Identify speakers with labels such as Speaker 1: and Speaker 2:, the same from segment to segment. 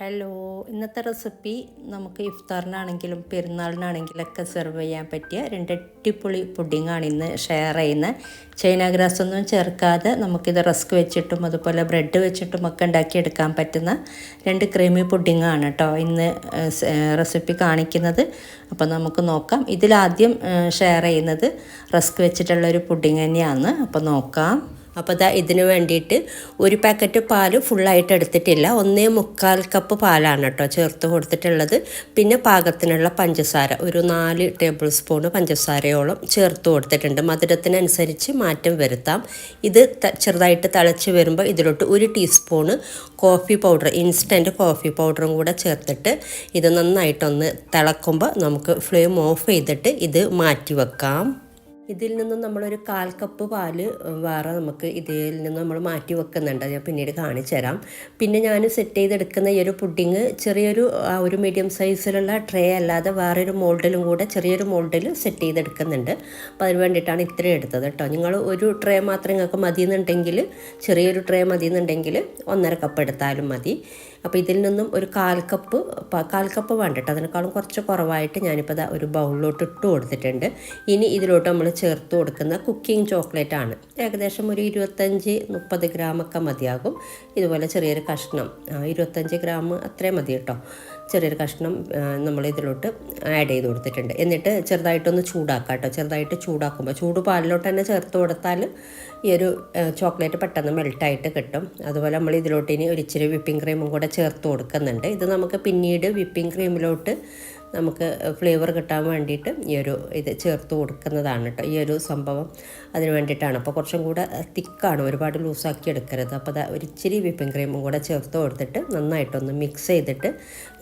Speaker 1: Hello, ഇന്നത്തെ recipe നമുക്ക് ഇഫ്താറിനാണെങ്കിലും പെരുന്നാളിനാണെങ്കിലൊക്കെ serve ചെയ്യാൻ പറ്റിയ രണ്ട് അടിപൊളി പുഡിങ്ങാണ് ഇന്ന് ഷെയർ ചെയ്യുന്നത്. ചൈന ഗ്രാസ് ഒന്നും ചേർക്കാതെ നമുക്കിത് റസ്ക് വെച്ചിട്ടും അതുപോലെ ബ്രെഡ് വെച്ചിട്ടും ഒക്കെ ഉണ്ടാക്കിയെടുക്കാൻ പറ്റുന്ന രണ്ട് ക്രീമി പുഡിങ്ങാണ് കേട്ടോ ഇന്ന് റെസിപ്പി കാണിക്കുന്നത്. അപ്പോൾ നമുക്ക് നോക്കാം. ഇതിലാദ്യം ഷെയർ ചെയ്യുന്നത് റസ്ക് വെച്ചിട്ടുള്ളൊരു പുഡിങ് തന്നെയാണ്. അപ്പോൾ നോക്കാം. അപ്പോൾ ഇതിന് വേണ്ടിയിട്ട് ഒരു പാക്കറ്റ് പാൽ ഫുള്ളായിട്ട് എടുത്തിട്ടില്ല, 1.25 കപ്പ് പാലാണ് കേട്ടോ ചേർത്ത് കൊടുത്തിട്ടുള്ളത്. പിന്നെ പാകത്തിനുള്ള പഞ്ചസാര ഒരു 4 ടേബിൾ സ്പൂൺ പഞ്ചസാരയോളം ചേർത്ത് കൊടുത്തിട്ടുണ്ട്. മധുരത്തിനനുസരിച്ച് മാറ്റം വരുത്താം. ഇത് ചെറുതായിട്ട് തിളച്ച് വരുമ്പോൾ ഇതിലോട്ട് 1 teaspoon coffee powder, instant coffee പൗഡറും കൂടെ ചേർത്തിട്ട് ഇത് നന്നായിട്ടൊന്ന് തിളക്കുമ്പോൾ നമുക്ക് ഫ്ലെയിം ഓഫ് ചെയ്തിട്ട് ഇത് മാറ്റി വെക്കാം. ഇതിൽ നിന്നും നമ്മളൊരു 1/4 കപ്പ് പാല് വേറെ നമുക്ക് ഇതിൽ നിന്ന് നമ്മൾ മാറ്റി വെക്കുന്നുണ്ട്. ഞാൻ പിന്നീട് കാണിച്ചു തരാം. പിന്നെ ഞാൻ സെറ്റ് ചെയ്തെടുക്കുന്ന ഈ ഒരു പുഡിങ് ചെറിയൊരു ഒരു മീഡിയം സൈസിലുള്ള ട്രേ അല്ലാതെ വേറൊരു മോൾഡിലും കൂടെ ചെറിയൊരു മോൾഡിൽ സെറ്റ് ചെയ്തെടുക്കുന്നുണ്ട്. അപ്പോൾ അതിന് വേണ്ടിയിട്ടാണ് ഇത്രയും എടുത്തത് കേട്ടോ. നിങ്ങൾ ഒരു ട്രേ മാത്രം നിങ്ങൾക്ക് മതിയെന്നുണ്ടെങ്കിൽ, ചെറിയൊരു ട്രേ മതിയെന്നുണ്ടെങ്കിൽ 1.5 കപ്പ് എടുത്താലും മതി. അപ്പോൾ ഇതിൽ നിന്നും ഒരു 1/4 കപ്പ് വേണ്ട കേട്ടോ, അതിനേക്കാളും കുറച്ച് കുറവായിട്ട് ഞാനിപ്പോൾ ഒരു ബൗളിലോട്ട് ഇട്ട് കൊടുത്തിട്ടുണ്ട്. ഇനി ഇതിലോട്ട് നമ്മൾ ചേർത്ത് കൊടുക്കുന്ന കുക്കിംഗ് ചോക്ലേറ്റ് ആണ്. ഏകദേശം ഒരു 25-30 ഗ്രാമൊക്കെ മതിയാകും. ഇതുപോലെ ചെറിയൊരു കഷ്ണം 25 ഗ്രാം അത്രയും മതി കേട്ടോ. ചെറിയൊരു കഷ്ണം നമ്മൾ ഇതിലോട്ട് ആഡ് ചെയ്ത് കൊടുത്തിട്ടുണ്ട്. എന്നിട്ട് ചെറുതായിട്ടൊന്ന് ചൂടാക്കാം കേട്ടോ. ചെറുതായിട്ട് ചൂടാക്കുമ്പോൾ ചൂട് പാലിലോട്ട് തന്നെ ചേർത്ത് കൊടുത്താൽ ഈ ഒരു ചോക്ലേറ്റ് പെട്ടെന്ന് മെൽട്ടായിട്ട് കിട്ടും. അതുപോലെ നമ്മൾ ഇതിലോട്ട് ഇനി ഒരു ഇച്ചിരി വിപ്പിംഗ് ക്രീമും കൂടെ ചേർത്ത് കൊടുക്കുന്നുണ്ട്. ഇത് നമുക്ക് പിന്നീട് വിപ്പിംഗ് ക്രീമിലോട്ട് നമുക്ക് ഫ്ലേവർ കിട്ടാൻ വേണ്ടിയിട്ട് ഈ ഒരു ഇത് ചേർത്ത് കൊടുക്കുന്നതാണ് കേട്ടോ. ഈ ഒരു സംഭവം അതിന് വേണ്ടിയിട്ടാണ്. അപ്പോൾ കുറച്ചും കൂടെ തിക്കാണ്, ഒരുപാട് ലൂസാക്കി എടുക്കരുത്. അപ്പോൾ ഒരു ഇച്ചിരി വിപ്പിംഗ് ക്രീമും കൂടെ ചേർത്ത് കൊടുത്തിട്ട് നന്നായിട്ടൊന്ന് മിക്സ് ചെയ്തിട്ട്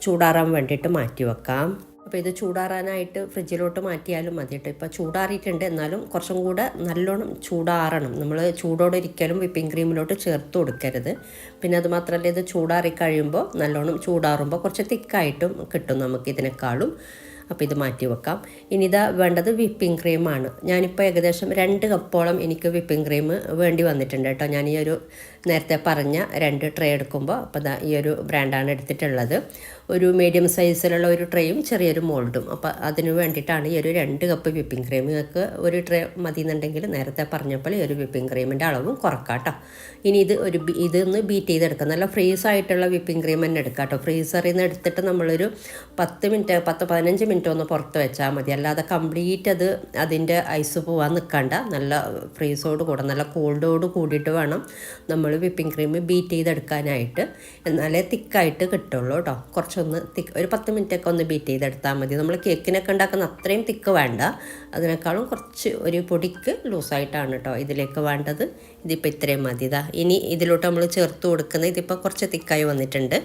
Speaker 1: ചൂടാറാൻ വേണ്ടിയിട്ട് മാറ്റി വെക്കാം. അപ്പോൾ ഇത് ചൂടാറാനായിട്ട് ഫ്രിഡ്ജിലോട്ട് മാറ്റിയാലും മതി കേട്ടോ. ഇപ്പോൾ ചൂടാറിയിട്ടുണ്ട്, എന്നാലും കുറച്ചും കൂടെ നല്ലോണം ചൂടാറണം. നമ്മൾ ചൂടോടെ ഒരിക്കലും വിപ്പിംഗ് ക്രീമിലോട്ട് ചേർത്ത് കൊടുക്കരുത്. പിന്നെ അതുമാത്രമല്ല, ഇത് ചൂടാറി കഴിയുമ്പോൾ നല്ലോണം ചൂടാറുമ്പോൾ കുറച്ച് തിക്കായിട്ടും കിട്ടും നമുക്ക് ഇതിനേക്കാളും. അപ്പോൾ ഇത് മാറ്റി വെക്കാം. ഇനി വേണ്ടത് വിപ്പിംഗ് ക്രീമാണ്. ഞാനിപ്പോൾ ഏകദേശം 2 കപ്പോളം എനിക്ക് വിപ്പിംഗ് ക്രീം വേണ്ടി വന്നിട്ടുണ്ട് കേട്ടോ. ഞാൻ ഈ ഒരു നേരത്തെ പറഞ്ഞ 2 ട്രേ എടുക്കുമ്പോൾ അപ്പോൾ ഈ ഒരു ബ്രാൻഡാണ് എടുത്തിട്ടുള്ളത്. ഒരു മീഡിയം സൈസിലുള്ള ഒരു ട്രേയും ചെറിയൊരു മോൾഡും. അപ്പോൾ അതിന് വേണ്ടിയിട്ടാണ് ഈ ഒരു 2 കപ്പ് വിപ്പിംഗ് ക്രീം. നിങ്ങൾക്ക് ഒരു ട്രേ മതി എന്നുണ്ടെങ്കിൽ നേരത്തെ പറഞ്ഞപ്പോൾ ഈ ഒരു വിപ്പിംഗ് ക്രീമിൻ്റെ അളവും കുറക്കാം കേട്ടോ. ഇനി ഇതൊന്ന് ബീറ്റ് ചെയ്തെടുക്കാം. നല്ല ഫ്രീസായിട്ടുള്ള വിപ്പിംഗ് ക്രീം തന്നെ എടുക്കാം കേട്ടോ. ഫ്രീസറിൽ നിന്ന് എടുത്തിട്ട് നമ്മളൊരു 10-15 മിനിറ്റ് ഒന്ന് പുറത്ത് വെച്ചാൽ മതി. അല്ലാതെ കംപ്ലീറ്റ് അതിൻ്റെ ഐസ് പോകാൻ നിൽക്കണ്ട. നല്ല ഫ്രീസോട് കൂടെ നല്ല കോൾഡോട് കൂടിയിട്ട് വേണം നമ്മൾ വിപ്പിംഗ് ക്രീം ബീറ്റ് ചെയ്തെടുക്കാനായിട്ട്. എന്നാലേ തിക്കായിട്ട് കിട്ടുള്ളൂ കേട്ടോ. കുറച്ചൊന്ന് ഒരു 10 മിനിറ്റൊക്കെ ഒന്ന് ബീറ്റ് ചെയ്തെടുത്താൽ മതി. നമ്മൾ കേക്കിനൊക്കെ ഉണ്ടാക്കുന്ന അത്രയും തിക്ക് വേണ്ട, അതിനേക്കാളും കുറച്ച് ഒരു പൊടിക്ക് ലൂസായിട്ടാണ് കേട്ടോ ഇതിലേക്ക് വേണ്ടത്. ഇതിപ്പോൾ ഇത്രയും മതി. ഇനി ഇതിലോട്ട് നമ്മൾ ചേർത്ത് കൊടുക്കുന്നത് ഇതിപ്പോൾ കുറച്ച് തിക്കായി വന്നിട്ടുണ്ട്.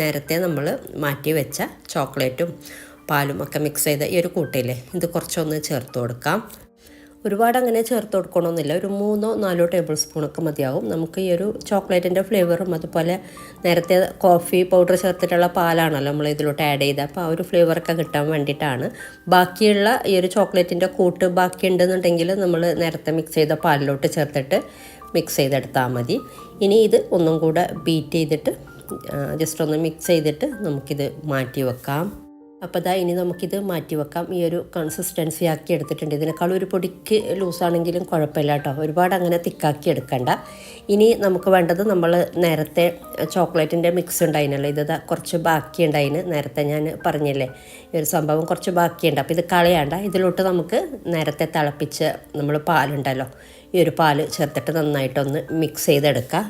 Speaker 1: നേരത്തെ നമ്മൾ മാറ്റി വെച്ച ചോക്ലേറ്റും പാലും ഒക്കെ മിക്സ് ചെയ്ത ഈ ഒരു കൂട്ടില്ലേ, ഇത് കുറച്ചൊന്ന് ചേർത്ത് കൊടുക്കാം. ഒരുപാട് അങ്ങനെ ചേർത്ത് കൊടുക്കണമെന്നില്ല, ഒരു 3-4 ടേബിൾ സ്പൂണൊക്കെ മതിയാവും. നമുക്ക് ഈ ഒരു ചോക്ലേറ്റിൻ്റെ ഫ്ലേവറും അതുപോലെ നേരത്തെ കോഫി പൗഡർ ചേർത്തിട്ടുള്ള പാലാണല്ലോ നമ്മൾ ഇതിലോട്ട് ആഡ് ചെയ്ത്, അപ്പോൾ ആ ഒരു ഫ്ലേവറൊക്കെ കിട്ടാൻ വേണ്ടിയിട്ടാണ്. ബാക്കിയുള്ള ഈ ഒരു ചോക്ലേറ്റിൻ്റെ കൂട്ട് ബാക്കി ഉണ്ടെന്നുണ്ടെങ്കിൽ നമ്മൾ നേരത്തെ മിക്സ് ചെയ്ത പാലിലോട്ട് ചേർത്തിട്ട് മിക്സ് ചെയ്തെടുത്താൽ മതി. ഇനി ഇത് ഒന്നും കൂടെ ബീറ്റ് ചെയ്തിട്ട് ജസ്റ്റ് ഒന്ന് മിക്സ് ചെയ്തിട്ട് നമുക്കിത് മാറ്റി വെക്കാം. അപ്പോൾ ഇനി നമുക്കിത് മാറ്റി വെക്കാം. ഈ ഒരു കൺസിസ്റ്റൻസി ആക്കി എടുത്തിട്ടുണ്ട്. ഇതിനേക്കാളും ഒരു പൊടിക്ക് ലൂസാണെങ്കിലും കുഴപ്പമില്ല കേട്ടോ. ഒരുപാട് അങ്ങനെ തിക്കാക്കി എടുക്കണ്ട. ഇനി നമുക്ക് വേണ്ടത്, നമ്മൾ നേരത്തെ ചോക്ലേറ്റിൻ്റെ മിക്സ് ഉണ്ടായിരുന്നല്ലോ, ഇത് കുറച്ച് ബാക്കിയുണ്ടായിന്. നേരത്തെ ഞാൻ പറഞ്ഞില്ലേ ഈ ഒരു സംഭവം കുറച്ച് ബാക്കിയുണ്ട്. അപ്പോൾ ഇത് കളയാണ്ട. ഇതിലോട്ട് നമുക്ക് നേരത്തെ തിളപ്പിച്ച് നമ്മൾ പാലുണ്ടല്ലോ, ഈ ഒരു പാല് ചേർത്തിട്ട് നന്നായിട്ടൊന്ന് മിക്സ് ചെയ്തെടുക്കാം.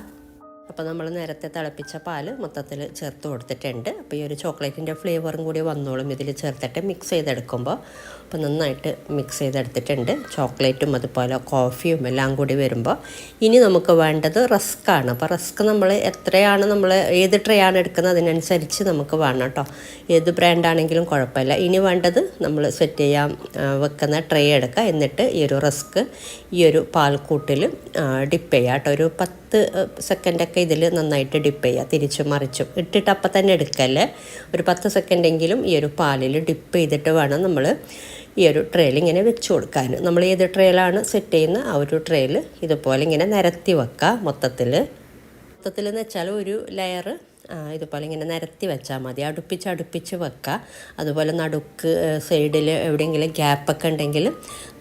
Speaker 1: അപ്പോൾ നമ്മൾ നേരത്തെ തിളപ്പിച്ച പാൽ മൊത്തത്തിൽ ചേർത്ത് കൊടുത്തിട്ടുണ്ട്. അപ്പോൾ ഈ ഒരു ചോക്ലേറ്റിൻ്റെ ഫ്ലേവറും കൂടി വന്നോളും ഇതിൽ ചേർത്തിട്ട് മിക്സ് ചെയ്തെടുക്കുമ്പോൾ. അപ്പോൾ നന്നായിട്ട് മിക്സ് ചെയ്തെടുത്തിട്ടുണ്ട്. ചോക്ലേറ്റും അതുപോലെ കോഫിയും എല്ലാം കൂടി വരുമ്പോൾ ഇനി നമുക്ക് വേണ്ടത് റസ്ക്കാണ്. അപ്പോൾ റസ്ക് നമ്മൾ ഏത് ട്രേ ആണ് എടുക്കുന്നത് അതിനനുസരിച്ച് നമുക്ക് വേണം കേട്ടോ. ഏത് ബ്രാൻഡാണെങ്കിലും കുഴപ്പമില്ല. ഇനി വേണ്ടത് നമ്മൾ സെറ്റ് ചെയ്യാൻ വെക്കുന്ന ട്രേ എടുക്കുക. എന്നിട്ട് ഈ ഒരു റസ്ക് ഈ ഒരു പാൽക്കൂട്ടിൽ ഡിപ്പ് ചെയ്യുക കേട്ടോ. ഒരു 10 സെക്കൻഡൊക്കെ ഇതിൽ നന്നായിട്ട് ഡിപ്പ് ചെയ്യുക, തിരിച്ചും മറിച്ചും ഇട്ടിട്ട് അപ്പം തന്നെ എടുക്കല്ലേ. ഒരു 10 സെക്കൻഡെങ്കിലും ഈ ഒരു പാലിൽ ഡിപ്പ് ചെയ്തിട്ട് വേണം നമ്മൾ ഈ ഒരു ട്രേയിൽ ഇങ്ങനെ വെച്ച് കൊടുക്കാൻ. നമ്മൾ ഏത് ട്രേയിലാണ് സെറ്റ് ചെയ്യുന്ന ആ ഒരു ട്രേയിൽ ഇതുപോലെ ഇങ്ങനെ നിരത്തി വെക്കുക. മൊത്തത്തിൽ എന്ന് വെച്ചാൽ ഒരു ലെയർ ഇതുപോലെ ഇങ്ങനെ നിരത്തി വെച്ചാൽ മതി. അടുപ്പിച്ച് വെക്കുക. അതുപോലെ നടുക്ക് സൈഡിൽ എവിടെയെങ്കിലും ഗ്യാപ്പൊക്കെ ഉണ്ടെങ്കിൽ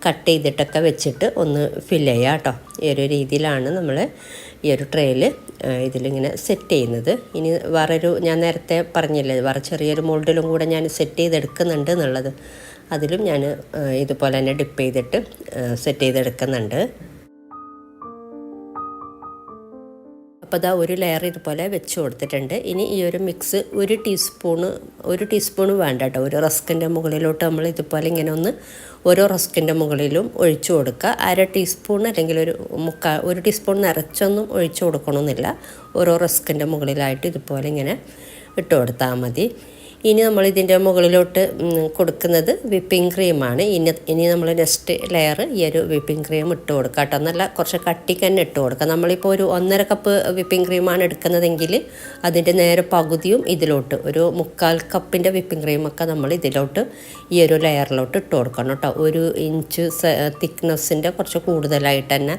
Speaker 1: കട്ട് ചെയ്തിട്ടൊക്കെ വെച്ചിട്ട് ഒന്ന് ഫില്ല് ചെയ്യുക കേട്ടോ. ഈ ഒരു രീതിയിലാണ് നമ്മൾ ഈ ഒരു ട്രേയിൽ ഇതിലിങ്ങനെ സെറ്റ് ചെയ്യുന്നത്. ഇനി വേറൊരു ഞാൻ നേരത്തെ പറഞ്ഞില്ലേ വേറെ ചെറിയൊരു മോൾഡിലും കൂടെ ഞാൻ സെറ്റ് ചെയ്തെടുക്കുന്നുണ്ട് എന്നുള്ളത്, അതിലും ഞാൻ ഇതുപോലെ തന്നെ ഡിപ്പ് ചെയ്തിട്ട് സെറ്റ് ചെയ്തെടുക്കുന്നുണ്ട്. അപ്പോൾ അതാ ഒരു ലെയർ ഇതുപോലെ വെച്ച് കൊടുത്തിട്ടുണ്ട്. ഇനി ഈ ഒരു മിക്സ് ഒരു ടീസ്പൂണ് വേണ്ട കേട്ടോ. ഒരു റസ്കിൻ്റെ മുകളിലോട്ട് നമ്മൾ ഇതുപോലെ ഇങ്ങനെ ഒന്ന് ഓരോ റസ്കിൻ്റെ മുകളിലും ഒഴിച്ചു കൊടുക്കുക. 1/2 ടീസ്പൂൺ അല്ലെങ്കിൽ ഒരു ടീസ്പൂൺ നിറച്ചൊന്നും ഒഴിച്ചു കൊടുക്കണമെന്നില്ല. ഓരോ റസ്കിൻ്റെ മുകളിലായിട്ട് ഇതുപോലെ ഇങ്ങനെ ഇട്ട് കൊടുത്താൽ മതി. ഇനി നമ്മൾ ഇതിൻ്റെ മുകളിലോട്ട് കൊടുക്കുന്നത് വിപ്പിംഗ് ക്രീമാണ്. ഇനി നമ്മൾ നെക്സ്റ്റ് ലെയർ ഈ ഒരു വിപ്പിംഗ് ക്രീം ഇട്ട് കൊടുക്കുക കേട്ടോ. നല്ല കുറച്ച് കട്ടിക്ക് തന്നെ ഇട്ട് കൊടുക്കുക. നമ്മളിപ്പോൾ ഒരു 1.5 കപ്പ് വിപ്പിംഗ് ക്രീമാണ് എടുക്കുന്നതെങ്കിൽ അതിൻ്റെ നേരെ പകുതിയും ഇതിലോട്ട് ഒരു 1/4 കപ്പിൻ്റെ വിപ്പിംഗ് ക്രീമൊക്കെ നമ്മൾ ഇതിലോട്ട് ഈ ഒരു ലെയറിലോട്ട് ഇട്ട് കൊടുക്കണം കേട്ടോ. 1 ഇഞ്ച് തിക്നെസ്സിൻ്റെ കുറച്ച് കൂടുതലായിട്ട് തന്നെ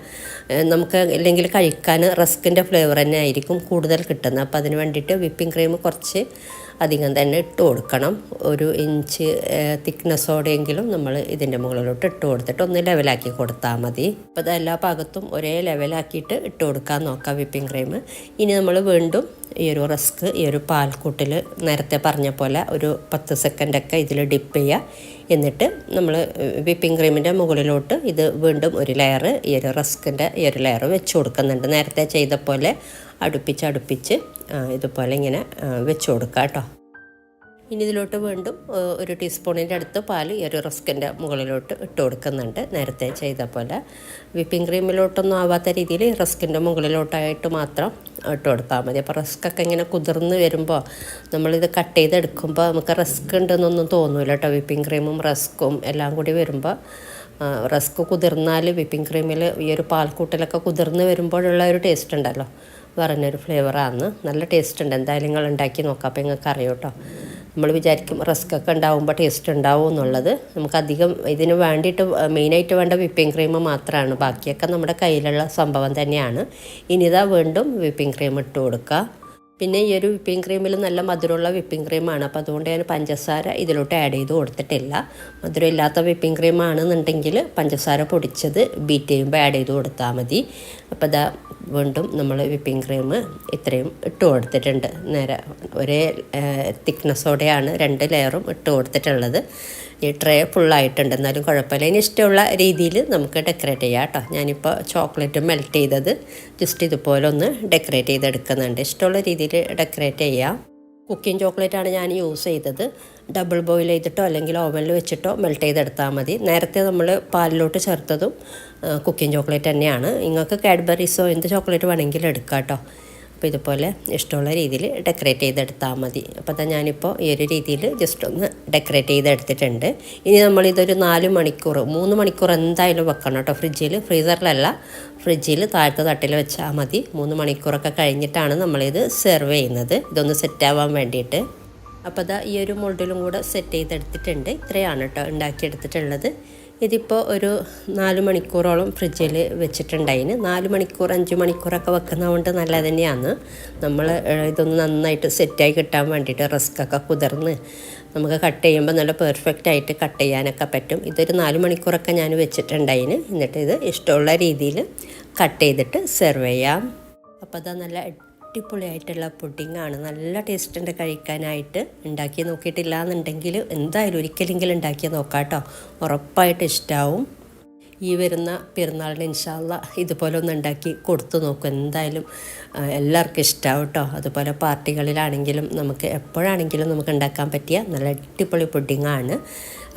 Speaker 1: നമുക്ക് അല്ലെങ്കിൽ കഴിക്കാൻ റസ്കിൻ്റെ ഫ്ലേവർ തന്നെ ആയിരിക്കും കൂടുതൽ കിട്ടുന്നത്. അപ്പോൾ അതിന് വേണ്ടിയിട്ട് വിപ്പിംഗ് ക്രീം കുറച്ച് അധികം തന്നെ ഇട്ട് കൊടുക്കണം. 1 ഇഞ്ച് തിക്നെസ്സോടെയെങ്കിലും നമ്മൾ ഇതിൻ്റെ മുകളിലോട്ട് ഇട്ട് കൊടുത്തിട്ട് ഒന്ന് ലെവലാക്കി കൊടുത്താൽ മതി. അപ്പോൾ അത് എല്ലാ ഭാഗത്തും ഒരേ ലെവലാക്കിയിട്ട് ഇട്ട് കൊടുക്കാൻ നോക്കാം വിപ്പിംഗ് ക്രീം. ഇനി നമ്മൾ വീണ്ടും ഈ ഒരു റസ്ക് ഈ ഒരു പാൽക്കൂട്ടിൽ നേരത്തെ പറഞ്ഞ പോലെ ഒരു 10 സെക്കൻഡൊക്കെ ഇതിൽ ഡിപ്പ് ചെയ്യുക. എന്നിട്ട് നമ്മൾ വിപ്പിംഗ് ക്രീമിൻ്റെ മുകളിലോട്ട് ഇത് വീണ്ടും ഒരു ലെയർ ഈ ഒരു റസ്കിൻ്റെ ഈ ഒരു ലെയർ വെച്ച് കൊടുക്കുന്നുണ്ട്. നേരത്തെ ചെയ്ത പോലെ അടുപ്പിച്ച് ഇതുപോലെ ഇങ്ങനെ വെച്ച് കൊടുക്കുക കേട്ടോ. ഇനി ഇതിലോട്ട് വീണ്ടും 1 ടീസ്പൂണിൻ്റെ അടുത്ത് പാൽ ഈ ഒരു റസ്കിൻ്റെ മുകളിലോട്ട് ഇട്ട് കൊടുക്കുന്നുണ്ട്. നേരത്തെ ചെയ്ത പോലെ വിപ്പിംഗ് ക്രീമിലോട്ടൊന്നും ആവാത്ത രീതിയിൽ റസ്കിൻ്റെ മുകളിലോട്ടായിട്ട് മാത്രം ഇട്ട് കൊടുത്താൽ മതി. അപ്പോൾ റസ്കൊക്കെ ഇങ്ങനെ കുതിർന്ന് വരുമ്പോൾ നമ്മളിത് കട്ട് ചെയ്തെടുക്കുമ്പോൾ നമുക്ക് റസ്ക് ഉണ്ടെന്നൊന്നും തോന്നില്ല കേട്ടോ. വിപ്പിംഗ് ക്രീമും റസ്ക്കും എല്ലാം കൂടി വരുമ്പോൾ റസ്ക് കുതിർന്നാൽ വിപ്പിംഗ് ക്രീമിൽ ഈ ഒരു പാൽക്കൂട്ടിലൊക്കെ കുതിർന്ന് വരുമ്പോഴുള്ള ഒരു ടേസ്റ്റ് ഉണ്ടല്ലോ, പറഞ്ഞൊരു ഫ്ലേവറാണ്. നല്ല ടേസ്റ്റ് ഉണ്ട്. എന്തായാലും നിങ്ങൾ ഉണ്ടാക്കി നോക്കാം. അപ്പോൾ നിങ്ങൾക്ക് അറിയാം കേട്ടോ. നമ്മൾ വിചാരിക്കും റസ്കൊക്കെ ഉണ്ടാവുമ്പോൾ ടേസ്റ്റ് ഉണ്ടാവും എന്നുള്ളത്. നമുക്കധികം ഇതിന് വേണ്ടിയിട്ട് മെയിനായിട്ട് വേണ്ട വിപ്പിംഗ് ക്രീം മാത്രമാണ്. ബാക്കിയൊക്കെ നമ്മുടെ കയ്യിലുള്ള സംഭവം തന്നെയാണ്. ഇനിതാ വീണ്ടും വിപ്പിംഗ് ക്രീം ഇട്ട് കൊടുക്കുക. പിന്നെ ഈ ഒരു വിപ്പിംഗ് ക്രീമിൽ നല്ല മധുരമുള്ള വിപ്പിംഗ് ക്രീമാണ്. അപ്പോൾ അതുകൊണ്ട് ഞാൻ പഞ്ചസാര ഇതിലോട്ട് ആഡ് ചെയ്ത് കൊടുത്തിട്ടില്ല. മധുരം ഇല്ലാത്ത വിപ്പിംഗ് ക്രീം ആണെന്നുണ്ടെങ്കിൽ പഞ്ചസാര പൊടിച്ചത് ബീറ്റ് ചെയ്യുമ്പോൾ ആഡ് ചെയ്ത് കൊടുത്താൽ മതി. അപ്പോൾ ഇതാ വീണ്ടും നമ്മൾ വിപ്പിംഗ് ക്രീം ഇത്രയും ഇട്ട് കൊടുത്തിട്ടുണ്ട്. നേരെ ഒരേ തിക്നെസ്സോടെയാണ് 2 ലെയറും ഇട്ട് കൊടുത്തിട്ടുള്ളത്. ഈ ട്രേ ഫുള്ളായിട്ടുണ്ട്, എന്നാലും കുഴപ്പമില്ല. ഇനി ഇഷ്ടമുള്ള രീതിയിൽ നമുക്ക് ഡെക്കറേറ്റ് ചെയ്യാം കേട്ടോ. ഞാനിപ്പോൾ ചോക്ലേറ്റ് മെൽറ്റ് ചെയ്തത് ജസ്റ്റ് ഇതുപോലെ ഒന്ന് ഡെക്കറേറ്റ് ചെയ്തെടുക്കുന്നുണ്ട്. ഇഷ്ടമുള്ള രീതിയിൽ ഡെക്കറേറ്റ് ചെയ്യാം. കുക്കിംഗ് ചോക്ലേറ്റാണ് ഞാൻ യൂസ് ചെയ്തത്. ഡബിൾ ബോയിൽ ചെയ്തിട്ടോ അല്ലെങ്കിൽ ഓവനിൽ വെച്ചിട്ടോ മെൽറ്റ് ചെയ്തെടുത്താൽ മതി. നേരത്തെ നമ്മൾ പാലിലോട്ട് ചേർത്തതും കുക്കിംഗ് ചോക്ലേറ്റ് തന്നെയാണ്. നിങ്ങൾക്ക് കാഡ്ബറീസോ എന്ത് ചോക്ലേറ്റ് വേണമെങ്കിലും എടുക്കാം കേട്ടോ. അപ്പോൾ ഇതുപോലെ ഇഷ്ടമുള്ള രീതിയിൽ ഡെക്കറേറ്റ് ചെയ്തെടുത്താൽ മതി. അപ്പോൾ അതാ ഞാനിപ്പോൾ ഈ ഒരു രീതിയിൽ ജസ്റ്റ് ഒന്ന് ഡെക്കറേറ്റ് ചെയ്തെടുത്തിട്ടുണ്ട്. ഇനി നമ്മളിതൊരു 3 മണിക്കൂർ എന്തായാലും വെക്കണം കേട്ടോ ഫ്രിഡ്ജിൽ. ഫ്രീസറിലല്ല, ഫ്രിഡ്ജിൽ താഴത്തെ തട്ടിൽ വെച്ചാൽ മതി. 3 മണിക്കൂറൊക്കെ കഴിഞ്ഞിട്ടാണ് നമ്മളിത് സെർവ് ചെയ്യുന്നത്, ഇതൊന്ന് സെറ്റാവാൻ വേണ്ടിയിട്ട്. അപ്പോൾ അതാ ഈ ഒരു മോൾഡിലും കൂടെ സെറ്റ് ചെയ്തെടുത്തിട്ടുണ്ട്. ഇത്രയാണ് കേട്ടോ ഉണ്ടാക്കിയെടുത്തിട്ടുള്ളത്. ഇതിപ്പോൾ ഒരു 4 മണിക്കൂറോളം ഫ്രിഡ്ജിൽ വെച്ചിട്ടുണ്ടായിന്. 4 മണിക്കൂർ 5 മണിക്കൂറൊക്കെ വെക്കുന്നതുകൊണ്ട് നല്ലത് തന്നെയാണ്. നമ്മൾ ഇതൊന്ന് നന്നായിട്ട് സെറ്റായി കിട്ടാൻ വേണ്ടിയിട്ട് റസ്കൊക്കെ കുതിർന്ന് നമുക്ക് കട്ട് ചെയ്യുമ്പോൾ നല്ല പെർഫെക്റ്റ് ആയിട്ട് കട്ട് ചെയ്യാനൊക്കെ പറ്റും. ഇതൊരു 4 മണിക്കൂറൊക്കെ ഞാൻ വെച്ചിട്ടുണ്ടായിന്. എന്നിട്ട് ഇത് ഇഷ്ടമുള്ള രീതിയിൽ കട്ട് ചെയ്തിട്ട് സെർവ് ചെയ്യാം. അപ്പോൾ അതാ നല്ല അടിപൊളിയായിട്ടുള്ള പുഡിങ്ങാണ്. നല്ല ടേസ്റ്റ് ഉണ്ട് കഴിക്കാനായിട്ട്. ഉണ്ടാക്കി നോക്കിയിട്ടില്ല എന്നുണ്ടെങ്കിൽ എന്തായാലും ഒരിക്കലെങ്കിലും ഉണ്ടാക്കി നോക്കാം കേട്ടോ. ഉറപ്പായിട്ട് ഇഷ്ടമാവും. ഈ വരുന്ന പെരുന്നാളിന് ഇൻഷാ അല്ലാഹ് ഇതുപോലെ ഒന്ന് ഉണ്ടാക്കി കൊടുത്തു നോക്കും. എന്തായാലും എല്ലാവർക്കും ഇഷ്ടമാവും കേട്ടോ. അതുപോലെ പാർട്ടികളിലാണെങ്കിലും നമുക്ക് എപ്പോഴാണെങ്കിലും നമുക്ക് ഉണ്ടാക്കാൻ പറ്റിയ നല്ല അടിപൊളി പുഡിങ്ങാണ്.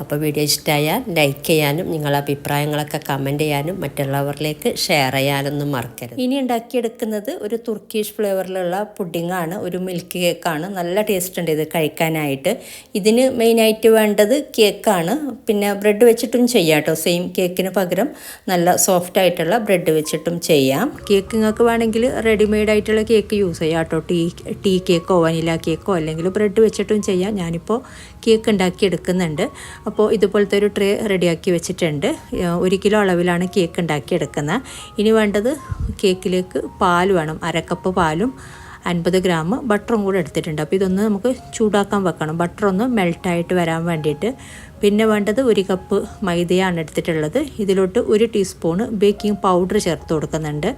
Speaker 1: അപ്പോൾ വീഡിയോ ഇഷ്ടമായാൽ ലൈക്ക് ചെയ്യാനും നിങ്ങളുടെ അഭിപ്രായങ്ങളൊക്കെ കമൻറ്റ് ചെയ്യാനും മറ്റുള്ളവരിലേക്ക് ഷെയർ ചെയ്യാനൊന്നും മറക്കരുത്. ഇനി ഉണ്ടാക്കിയെടുക്കുന്നത് ഒരു തുർക്കിഷ് ഫ്ലേവറിലുള്ള പുഡിങ്ങാണ്, ഒരു മിൽക്ക് കേക്കാണ്. നല്ല ടേസ്റ്റ് ഉണ്ട് ഇത് കഴിക്കാനായിട്ട്. ഇതിന് മെയിനായിട്ട് വേണ്ടത് കേക്കാണ്. പിന്നെ ബ്രെഡ് വെച്ചിട്ടും ചെയ്യാം കേട്ടോ. സെയിം കേക്കിന് പകരം നല്ല സോഫ്റ്റ് ആയിട്ടുള്ള ബ്രെഡ് വെച്ചിട്ടും ചെയ്യാം. കേക്ക് നിങ്ങൾക്ക് വേണമെങ്കിൽ റെഡിമെയ്ഡ് ആയിട്ടുള്ള കേക്ക് യൂസ് ചെയ്യാം കേട്ടോ. ടീ കേക്കോ വനില കേക്കോ അല്ലെങ്കിൽ ബ്രെഡ് വെച്ചിട്ടും ചെയ്യാം. ഞാനിപ്പോൾ കേക്ക് ഉണ്ടാക്കി എടുക്കുന്നുണ്ട്. അപ്പോൾ ഇതുപോലത്തെ ഒരു ട്രേ റെഡിയാക്കി വെച്ചിട്ടുണ്ട്. 1 കിലോ അളവിലാണ് കേക്ക് ഉണ്ടാക്കി എടുക്കുന്നത്. ഇനി വേണ്ടത് കേക്കിലേക്ക് പാൽ വേണം. 1/2 കപ്പ് പാലും 50 ഗ്രാം ബട്ടറും കൂടെ എടുത്തിട്ടുണ്ട്. അപ്പോൾ ഇതൊന്ന് നമുക്ക് ചൂടാക്കാൻ വെക്കണം, ബട്ടർ ഒന്ന് മെൽട്ടായിട്ട് വരാൻ വേണ്ടിയിട്ട്. പിന്നെ വേണ്ടത് 1 കപ്പ് മൈദയാണ് എടുത്തിട്ടുള്ളത്. ഇതിലോട്ട് 1 ടീസ്പൂൺ ബേക്കിംഗ് പൗഡർ ചേർത്ത് കൊടുക്കുന്നുണ്ട്.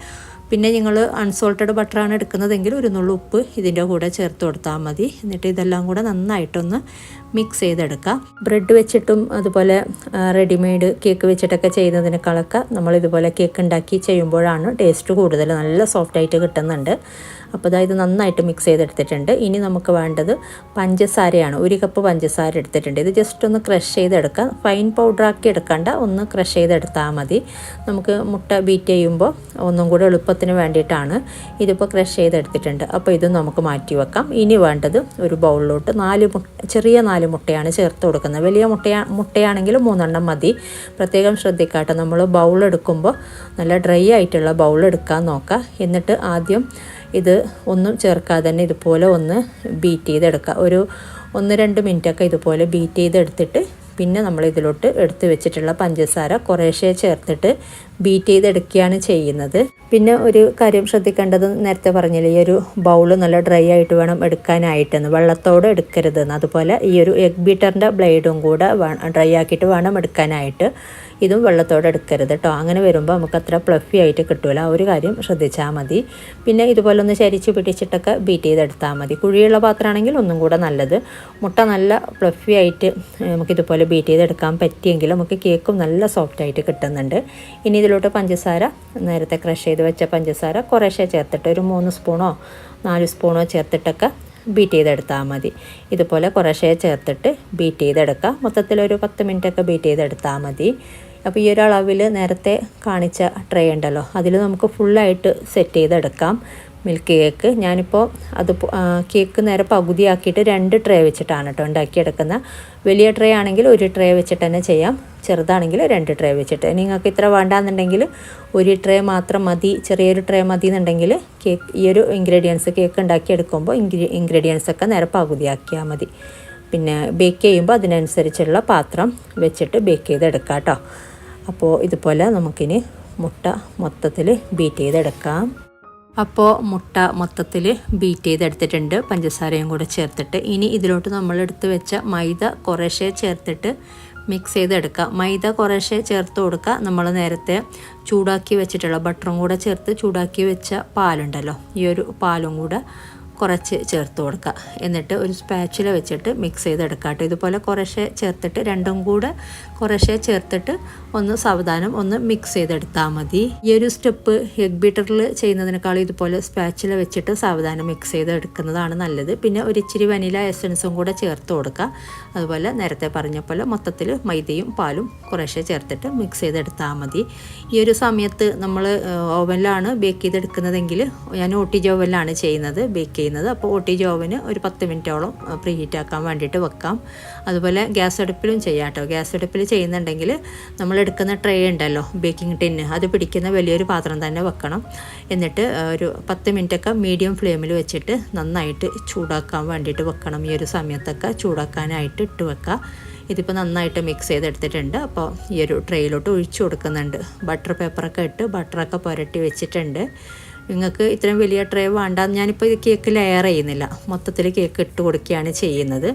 Speaker 1: പിന്നെ നിങ്ങൾ അൺസോൾട്ടഡ് ബട്ടറാണ് എടുക്കുന്നതെങ്കിൽ ഒരു നുള്ളു ഉപ്പ് ഇതിൻ്റെ കൂടെ ചേർത്ത് കൊടുത്താൽ മതി. എന്നിട്ട് ഇതെല്ലാം കൂടെ നന്നായിട്ടൊന്ന് മിക്സ് ചെയ്തെടുക്കുക. ബ്രെഡ് വെച്ചിട്ടും അതുപോലെ റെഡിമെയ്ഡ് കേക്ക് വെച്ചിട്ടൊക്കെ ചെയ്യുന്നതിനേക്കാളൊക്കെ നമ്മളിതുപോലെ കേക്ക് ഉണ്ടാക്കി ചെയ്യുമ്പോഴാണ് ടേസ്റ്റ് കൂടുതൽ, നല്ല സോഫ്റ്റായിട്ട് കിട്ടുന്നുണ്ട്. അപ്പോൾ ഇത് നന്നായിട്ട് മിക്സ് ചെയ്തെടുത്തിട്ടുണ്ട്. ഇനി നമുക്ക് വേണ്ടത് പഞ്ചസാരയാണ്. 1 കപ്പ് പഞ്ചസാര എടുത്തിട്ടുണ്ട്. ഇത് ജസ്റ്റ് ഒന്ന് ക്രഷ് ചെയ്തെടുക്കുക, ഫൈൻ പൗഡറാക്കി എടുക്കണ്ട, ഒന്ന് ക്രഷ് ചെയ്തെടുത്താൽ മതി. നമുക്ക് മുട്ട ബീറ്റ് ചെയ്യുമ്പോൾ ഒന്നും കൂടെ എളുപ്പത്തിന് വേണ്ടിയിട്ടാണ്. ഇതിപ്പോൾ ക്രഷ് ചെയ്തെടുത്തിട്ടുണ്ട്. അപ്പോൾ ഇത് നമുക്ക് മാറ്റി വെക്കാം. ഇനി വേണ്ടത് ഒരു ബൗളിലോട്ട് ചെറിയ 4 മുട്ടയാണ് ചേർത്ത് കൊടുക്കുന്നത്. വലിയ മുട്ടയാണെങ്കിൽ 3 എണ്ണം മതി. പ്രത്യേകം ശ്രദ്ധിക്കാട്ടോ, നമ്മൾ ബൗൾ എടുക്കുമ്പോൾ നല്ല ഡ്രൈ ആയിട്ടുള്ള ബൗൾ എടുക്കാൻ നോക്കുക. എന്നിട്ട് ആദ്യം ഇത് ഒന്നും ചേർക്കാതെ തന്നെ ഇതുപോലെ ഒന്ന് ബീറ്റ് ചെയ്തെടുക്കുക. ഒരു 1-2 മിനിറ്റൊക്കെ ഇതുപോലെ ബീറ്റ് ചെയ്തെടുത്തിട്ട് പിന്നെ നമ്മൾ ഇതിലോട്ട് എടുത്ത് വെച്ചിട്ടുള്ള പഞ്ചസാര കുറേശ്ശെ ചേർത്തിട്ട് ബീറ്റ് ചെയ്തെടുക്കുകയാണ് ചെയ്യുന്നത്. പിന്നെ ഒരു കാര്യം ശ്രദ്ധിക്കേണ്ടത്, നേരത്തെ പറഞ്ഞില്ലേ, ഈ ഒരു ബൗൾ നല്ല ഡ്രൈ ആയിട്ട് വേണം എടുക്കാനായിട്ടെന്ന്, വെള്ളത്തോടെ എടുക്കരുതെന്ന്. അതുപോലെ ഈ ഒരു എഗ് ബീറ്ററിൻ്റെ ബ്ലേഡും കൂടെ ഡ്രൈ ആക്കിയിട്ട് വേണം എടുക്കാനായിട്ട്. ഇതും വെള്ളത്തോടെ എടുക്കരുത് കേട്ടോ. അങ്ങനെ വരുമ്പോൾ നമുക്ക് അത്ര ഫ്ലഫി ആയിട്ട് കിട്ടില്ല. ആ ഒരു കാര്യം ശ്രദ്ധിച്ചാൽ മതി. പിന്നെ ഇതുപോലെ ഒന്ന് ചരിച്ച് പിടിച്ചിട്ടൊക്കെ ബീറ്റ് ചെയ്തെടുത്താൽ മതി. കുഴിയുള്ള പാത്രമാണെങ്കിൽ ഒന്നും കൂടെ നല്ലത്. മുട്ട നല്ല ഫ്ലഫി ആയിട്ട് നമുക്കിതുപോലെ ബീറ്റ് ചെയ്തെടുക്കാൻ പറ്റിയെങ്കിൽ നമുക്ക് കേക്കും നല്ല സോഫ്റ്റായിട്ട് കിട്ടുന്നുണ്ട്. ഇനി ഇതിലോട്ട് പഞ്ചസാര, നേരത്തെ ക്രഷ് ചെയ്ത് വെച്ച പഞ്ചസാര കുറേശ്ശെ ചേർത്തിട്ട് ഒരു 3 സ്പൂണോ 4 സ്പൂണോ ചേർത്തിട്ടൊക്കെ ബീറ്റ് ചെയ്തെടുത്താൽ മതി. ഇതുപോലെ കുറേശ്ശെ ചേർത്തിട്ട് ബീറ്റ് ചെയ്തെടുക്കുക. മൊത്തത്തിലൊരു 10 മിനിറ്റൊക്കെ ബീറ്റ് ചെയ്തെടുത്താൽ മതി. അപ്പോൾ ഈ ഒരു അളവിൽ നേരത്തെ കാണിച്ച ട്രേ ഉണ്ടല്ലോ, അതിൽ നമുക്ക് ഫുള്ളായിട്ട് സെറ്റ് ചെയ്തെടുക്കാം മിൽക്ക് കേക്ക്. ഞാനിപ്പോൾ അത് കേക്ക് നേരെ പകുതിയാക്കിയിട്ട് 2 ട്രേ വെച്ചിട്ടാണ് കേട്ടോ ഉണ്ടാക്കിയെടുക്കുന്നത്. വലിയ ട്രേ ആണെങ്കിൽ 1 ട്രേ വെച്ചിട്ട് തന്നെ ചെയ്യാം, ചെറുതാണെങ്കിൽ 2 ട്രേ വെച്ചിട്ട്. നിങ്ങൾക്ക് ഇത്ര വേണ്ടാന്നുണ്ടെങ്കിൽ 1 ട്രേ മാത്രം മതി, ചെറിയൊരു ട്രേ മതി എന്നുണ്ടെങ്കിൽ കേക്ക് ഈ ഒരു ഇൻഗ്രീഡിയൻസ് കേക്ക് ഉണ്ടാക്കിയെടുക്കുമ്പോൾ ഇൻഗ്രീഡിയൻസൊക്കെ നേരെ പകുതിയാക്കിയാൽ മതി. പിന്നെ ബേക്ക് ചെയ്യുമ്പോൾ അതിനനുസരിച്ചുള്ള പാത്രം വെച്ചിട്ട് ബേക്ക് ചെയ്തെടുക്കാം കേട്ടോ. അപ്പോൾ ഇതുപോലെ നമുക്കിനി മുട്ട മൊത്തത്തിൽ ബീറ്റ് ചെയ്തെടുക്കാം. അപ്പോൾ മുട്ട മൊത്തത്തിൽ ബീറ്റ് ചെയ്തെടുത്തിട്ടുണ്ട്, പഞ്ചസാരയും കൂടെ ചേർത്തിട്ട്. ഇനി ഇതിലോട്ട് നമ്മൾ എടുത്ത് വെച്ച മൈദ കുറേശ്ശെ ചേർത്തിട്ട് മിക്സ് ചെയ്തെടുക്കുക. മൈദ കുറേശ്ശെ ചേർത്ത് കൊടുക്കുക. നമ്മൾ നേരത്തെ ചൂടാക്കി വെച്ചിട്ടുള്ള ബട്ടറും കൂടെ ചേർത്ത് ചൂടാക്കി വെച്ച പാലുണ്ടല്ലോ, ഈ ഒരു പാലും കൂടെ കുറച്ച് ചേർത്ത് കൊടുക്കുക. എന്നിട്ട് ഒരു സ്പാച്ചുല വെച്ചിട്ട് മിക്സ് ചെയ്തെടുക്കുക കേട്ടോ. ഇതുപോലെ കുറേശ്ശെ ചേർത്തിട്ട് രണ്ടും കൂടെ കുറേശ്ശെ ചേർത്തിട്ട് ഒന്ന് സാവധാനം ഒന്ന് മിക്സ് ചെയ്തെടുത്താൽ മതി. ഈ ഒരു സ്റ്റെപ്പ് എഗ് ബീറ്ററിൽ ചെയ്യുന്നതിനേക്കാളും ഇതുപോലെ സ്പാച്ചുല വെച്ചിട്ട് സാവധാനം മിക്സ് ചെയ്തെടുക്കുന്നതാണ് നല്ലത്. പിന്നെ ഒരു ഇച്ചിരി വനില എസൻസും കൂടെ ചേർത്ത് കൊടുക്കുക. അതുപോലെ നേരത്തെ പറഞ്ഞ പോലെ മൊത്തത്തിൽ മൈദയും പാലും കുറേശ്ശെ ചേർത്തിട്ട് മിക്സ് ചെയ്തെടുത്താൽ മതി. ഈ ഒരു സമയത്ത് നമ്മൾ ഓവനിലാണ് ബേക്ക് ചെയ്തെടുക്കുന്നതെങ്കിൽ, ഞാൻ OTG ഓവനിലാണ് ചെയ്യുന്നത് ബേക്ക് ചെയ്യുന്നത്. അപ്പോൾ OTG ഓവന് ഒരു 10 മിനിറ്റോളം പ്രീ ഹീറ്റ് ആക്കാൻ വേണ്ടിയിട്ട് വെക്കാം. അതുപോലെ ഗ്യാസ് അടുപ്പിലും ചെയ്യാം കേട്ടോ. ഗ്യാസ് അടുപ്പിൽ ചെയ്യുന്നുണ്ടെങ്കിൽ നമ്മൾ എടുക്കുന്ന ട്രേ ഉണ്ടല്ലോ, ബേക്കിംഗ് ടിന്ന്, അത് പിടിക്കുന്ന വലിയൊരു പാത്രം തന്നെ വെക്കണം. എന്നിട്ട് ഒരു 10 മിനിറ്റൊക്കെ മീഡിയം ഫ്ലെയിമിൽ വെച്ചിട്ട് നന്നായിട്ട് ചൂടാക്കാൻ വേണ്ടിയിട്ട് വെക്കണം. ഈ ഒരു സമയത്തൊക്കെ ചൂടാക്കാനായിട്ട് ഇട്ട് വെക്കുക. ഇതിപ്പോൾ നന്നായിട്ട് മിക്സ് ചെയ്തെടുത്തിട്ടുണ്ട്. അപ്പോൾ ഈ ഒരു ട്രേയിലോട്ട് ഒഴിച്ചു കൊടുക്കുന്നുണ്ട്. ബട്ടർ പേപ്പറൊക്കെ ഇട്ട് ബട്ടറൊക്കെ പുരട്ടി വെച്ചിട്ടുണ്ട്. നിങ്ങൾക്ക് ഇത്രയും വലിയ ട്രേ വേണ്ട, ഞാനിപ്പോൾ ഇത് കേക്ക് ലെയർ ചെയ്യുന്നില്ല, മൊത്തത്തിൽ കേക്ക് ഇട്ട് കൊടുക്കുകയാണ് ചെയ്യുന്നത്.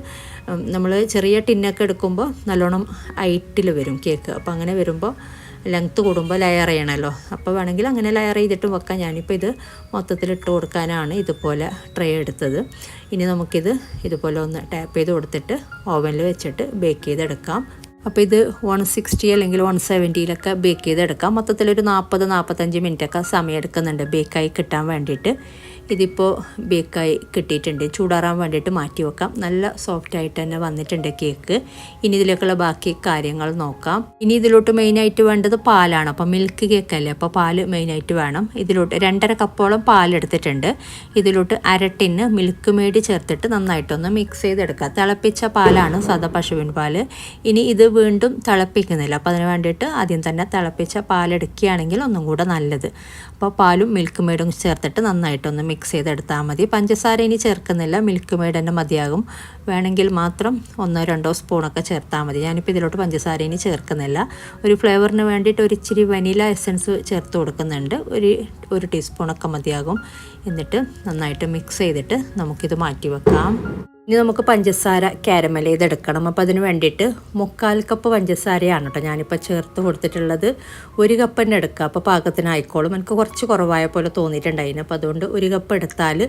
Speaker 1: നമ്മൾ ചെറിയ ടിന്നൊക്കെ എടുക്കുമ്പോൾ നല്ലോണം ഹൈറ്റിൽ വരും കേക്ക്. അപ്പോൾ അങ്ങനെ വരുമ്പോൾ ലെങ്ത്ത് കൂടുമ്പോൾ ലെയർ ചെയ്യണമല്ലോ. അപ്പോൾ വേണമെങ്കിൽ അങ്ങനെ ലെയർ ചെയ്തിട്ട് വെക്കാം. ഞാനിപ്പോൾ ഇത് മൊത്തത്തിൽ ഇട്ട് കൊടുക്കാനാണ് ഇതുപോലെ ട്രേ എടുത്തത്. ഇനി നമുക്കിത് ഇതുപോലെ ഒന്ന് ടാപ്പ് ചെയ്ത് കൊടുത്തിട്ട് ഓവനിൽ വെച്ചിട്ട് ബേക്ക് ചെയ്തെടുക്കാം. അപ്പോൾ ഇത് 160 അല്ലെങ്കിൽ 170 ബേക്ക് ചെയ്തെടുക്കാം. മൊത്തത്തിലൊരു 40-45 മിനിറ്റൊക്കെ സമയം എടുക്കുന്നുണ്ട് ബേക്കായി കിട്ടാൻ വേണ്ടിയിട്ട്. ഇതിപ്പോൾ ബേക്കായി കിട്ടിയിട്ടുണ്ട്. ചൂടാറാൻ വേണ്ടിയിട്ട് മാറ്റി വെക്കാം. നല്ല സോഫ്റ്റായിട്ട് തന്നെ വന്നിട്ടുണ്ട് കേക്ക്. ഇനി ഇതിലേക്കുള്ള ബാക്കി കാര്യങ്ങൾ നോക്കാം. ഇനി ഇതിലോട്ട് മെയിനായിട്ട് വേണ്ടത് പാലാണ്. അപ്പോൾ മിൽക്ക് കേക്കല്ലേ, അപ്പോൾ പാല് മെയിനായിട്ട് വേണം. ഇതിലോട്ട് 2.5 കപ്പോളം പാലെടുത്തിട്ടുണ്ട്. ഇതിലോട്ട് 1/2 ടിന്ന് മിൽക്ക് മെയ്ഡ് ചേർത്തിട്ട് നന്നായിട്ടൊന്ന് മിക്സ് ചെയ്തെടുക്കുക. തിളപ്പിച്ച പാലാണ്, സാധാ പശുവിൻ പാല്. ഇനി ഇത് വീണ്ടും തിളപ്പിക്കുന്നില്ല, അപ്പോൾ അതിന് വേണ്ടിയിട്ട് ആദ്യം തന്നെ തിളപ്പിച്ച പാലെടുക്കുകയാണെങ്കിൽ ഒന്നും കൂടെ നല്ലത്. അപ്പോൾ പാലും മിൽക്ക് മെയ്ഡും ചേർത്തിട്ട് നന്നായിട്ടൊന്ന് മിക്സ് ചെയ്തെടുത്താൽ മതി. പഞ്ചസാര ഇനി ചേർക്കുന്നില്ല, മിൽക്ക് മെയ്ഡ് തന്നെ മതിയാകും. വേണമെങ്കിൽ മാത്രം 1-2 സ്പൂണൊക്കെ ചേർത്താൽ മതി. ഞാനിപ്പോൾ ഇതിലോട്ട് പഞ്ചസാര ഇനി ചേർക്കുന്നില്ല. ഒരു ഫ്ലേവറിന് വേണ്ടിയിട്ട് ഒരു ഇച്ചിരി വനില എസൻസ് ചേർത്ത് കൊടുക്കുന്നുണ്ട്. ഒരു ടീസ്പൂണൊക്കെ മതിയാകും. എന്നിട്ട് നന്നായിട്ട് മിക്സ് ചെയ്തിട്ട് നമുക്കിത് മാറ്റി വെക്കാം. ഇനി നമുക്ക് പഞ്ചസാര കാരമൽ ചെയ്തെടുക്കണം. അപ്പോൾ അതിന് വേണ്ടിയിട്ട് 3/4 കപ്പ് പഞ്ചസാരയാണ് കേട്ടോ ഞാനിപ്പോൾ ചേർത്ത് കൊടുത്തിട്ടുള്ളത്. 1 കപ്പ് തന്നെ എടുക്കുക, അപ്പോൾ പാകത്തിനായിക്കോളും. എനിക്ക് കുറച്ച് കുറവായ പോലെ തോന്നിയിട്ടുണ്ടായിരുന്നു. അപ്പോൾ അതുകൊണ്ട് 1 കപ്പ് എടുത്താൽ